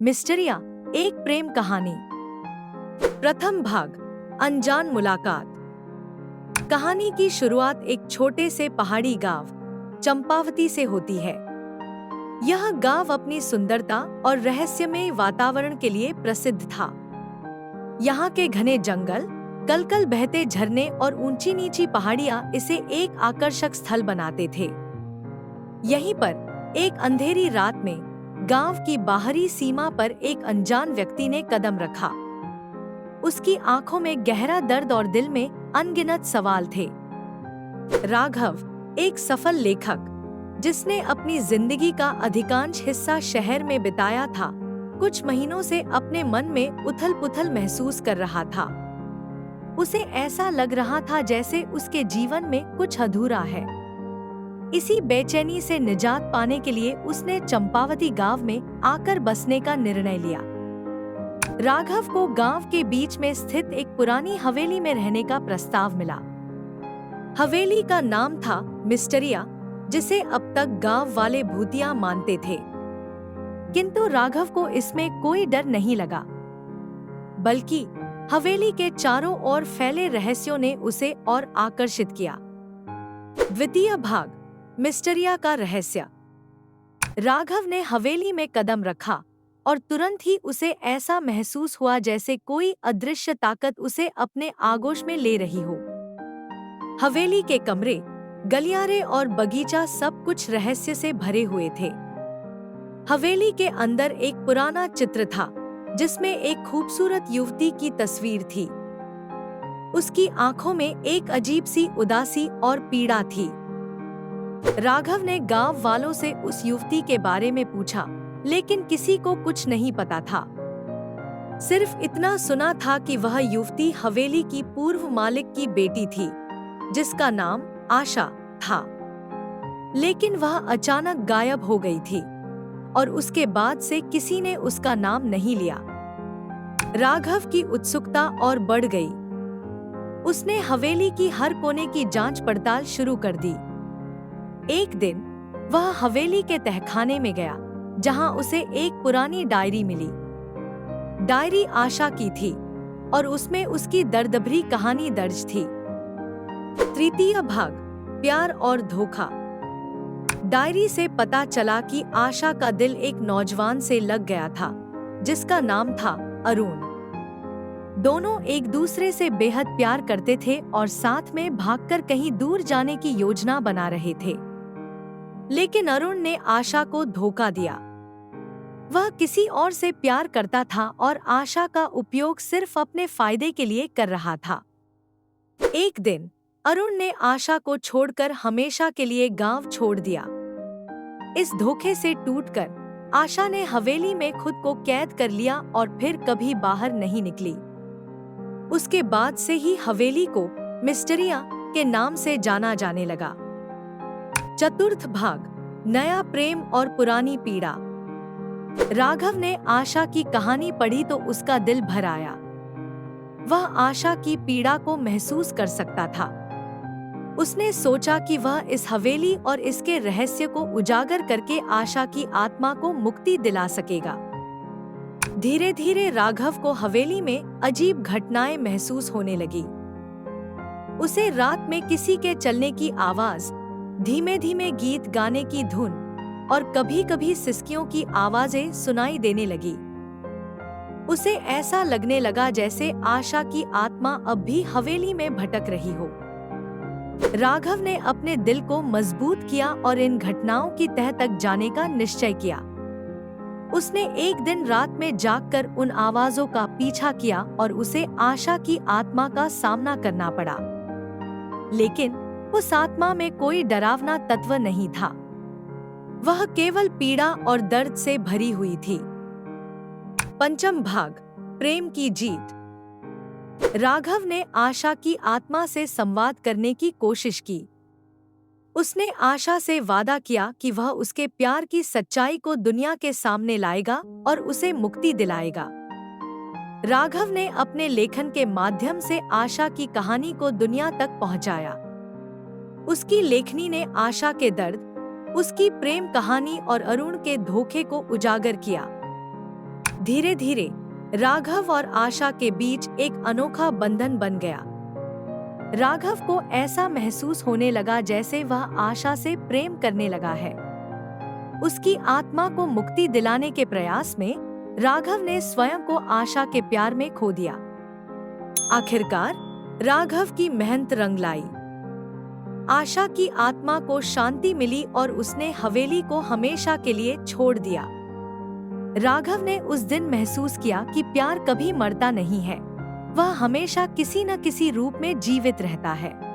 मिस्टरिया, एक प्रेम कहानी। प्रथम भाग, अनजान मुलाकात। कहानी की शुरुआत एक छोटे से पहाड़ी गांव चंपावती से होती है। यह गांव अपनी सुंदरता और रहस्यमय वातावरण के लिए प्रसिद्ध था। यहाँ के घने जंगल, कलकल बहते झरने और ऊंची नीची पहाड़ियाँ इसे एक आकर्षक स्थल बनाते थे। यहीं पर एक अंधेरी रात में गांव की बाहरी सीमा पर एक अनजान व्यक्ति ने कदम रखा। उसकी आंखों में गहरा दर्द और दिल में अनगिनत सवाल थे। राघव, एक सफल लेखक जिसने अपनी जिंदगी का अधिकांश हिस्सा शहर में बिताया था, कुछ महीनों से अपने मन में उथल-पुथल महसूस कर रहा था। उसे ऐसा लग रहा था जैसे उसके जीवन में कुछ अधूरा है। इसी बेचैनी से निजात पाने के लिए उसने चंपावती गांव में आकर बसने का निर्णय लिया। राघव को गांव के बीच में स्थित एक पुरानी हवेली में रहने का प्रस्ताव मिला। हवेली का नाम था मिस्टरिया, जिसे अब तक गांव वाले भूतिया मानते थे। किंतु राघव को इसमें कोई डर नहीं लगा, बल्कि हवेली के चारों ओर फैले रहस्यों ने उसे और आकर्षित किया। द्वितीय भाग, मिस्टरिया का रहस्य। राघव ने हवेली में कदम रखा और तुरंत ही उसे ऐसा महसूस हुआ जैसे कोई अदृश्य ताकत उसे अपने आगोश में ले रही हो। हवेली के कमरे, गलियारे और बगीचा सब कुछ रहस्य से भरे हुए थे। हवेली के अंदर एक पुराना चित्र था जिसमें एक खूबसूरत युवती की तस्वीर थी। उसकी आंखों में एक अजीब सी उदासी और पीड़ा थी। राघव ने गांव वालों से उस युवती के बारे में पूछा, लेकिन किसी को कुछ नहीं पता था। सिर्फ इतना सुना था कि वह युवती हवेली की पूर्व मालिक की बेटी थी, जिसका नाम आशा था। लेकिन वह अचानक गायब हो गई थी और उसके बाद से किसी ने उसका नाम नहीं लिया। राघव की उत्सुकता और बढ़ गई। उसने हवेली की हर कोने की जांच पड़ताल शुरू कर दी। एक दिन वह हवेली के तहखाने में गया, जहां उसे एक पुरानी डायरी मिली। डायरी आशा की थी और उसमें उसकी दर्दभरी कहानी दर्ज थी। तृतीय भाग, प्यार और धोखा। डायरी से पता चला कि आशा का दिल एक नौजवान से लग गया था, जिसका नाम था अरुण। दोनों एक दूसरे से बेहद प्यार करते थे और साथ में भागकर कहीं दूर जाने की योजना बना रहे थे। लेकिन अरुण ने आशा को धोखा दिया। वह किसी और से प्यार करता था और आशा का उपयोग सिर्फ अपने फायदे के लिए कर रहा था। एक दिन अरुण ने आशा को छोड़कर हमेशा के लिए गांव छोड़ दिया। इस धोखे से टूटकर आशा ने हवेली में खुद को कैद कर लिया और फिर कभी बाहर नहीं निकली। उसके बाद से ही हवेली को मिस्टरिया के नाम से जाना जाने लगा। चतुर्थ भाग, नया प्रेम और पुरानी पीड़ा। राघव ने आशा की कहानी पढ़ी तो उसका दिल भर आया। वह आशा की पीड़ा को महसूस कर सकता था। उसने सोचा कि वह इस हवेली और इसके रहस्य को उजागर करके आशा की आत्मा को मुक्ति दिला सकेगा। धीरे धीरे राघव को हवेली में अजीब घटनाएं महसूस होने लगी। उसे रात में किसी के चलने की आवाज, धीमे धीमे गीत गाने की धुन और कभी-कभी सिसकियों की आवाजें सुनाई देने लगी। उसे ऐसा लगने लगा जैसे आशा की आत्मा अब भी हवेली में भटक रही हो। राघव ने अपने दिल को मजबूत किया और इन घटनाओं की तह तक जाने का निश्चय किया। उसने एक दिन रात में जागकर उन आवाजों का पीछा किया और उसे आशा की आत्मा का सामना करना पड़ा। लेकिन उस आत्मा में कोई डरावना तत्व नहीं था। वह केवल पीड़ा और दर्द से भरी हुई थी। पंचम भाग, प्रेम की जीत। राघव ने आशा की आत्मा से संवाद करने की कोशिश की। उसने आशा से वादा किया कि वह उसके प्यार की सच्चाई को दुनिया के सामने लाएगा और उसे मुक्ति दिलाएगा। राघव ने अपने लेखन के माध्यम से आशा की कहानी को दुनिया तक पहुंचाया। उसकी लेखनी ने आशा के दर्द, उसकी प्रेम कहानी और अरुण के धोखे को उजागर किया। धीरे धीरे राघव और आशा के बीच एक अनोखा बंधन बन गया। राघव को ऐसा महसूस होने लगा जैसे वह आशा से प्रेम करने लगा है। उसकी आत्मा को मुक्ति दिलाने के प्रयास में राघव ने स्वयं को आशा के प्यार में खो दिया। आखिरकार राघव की मेहनत रंग लाई। आशा की आत्मा को शांति मिली और उसने हवेली को हमेशा के लिए छोड़ दिया। राघव ने उस दिन महसूस किया कि प्यार कभी मरता नहीं है, वह हमेशा किसी न किसी रूप में जीवित रहता है।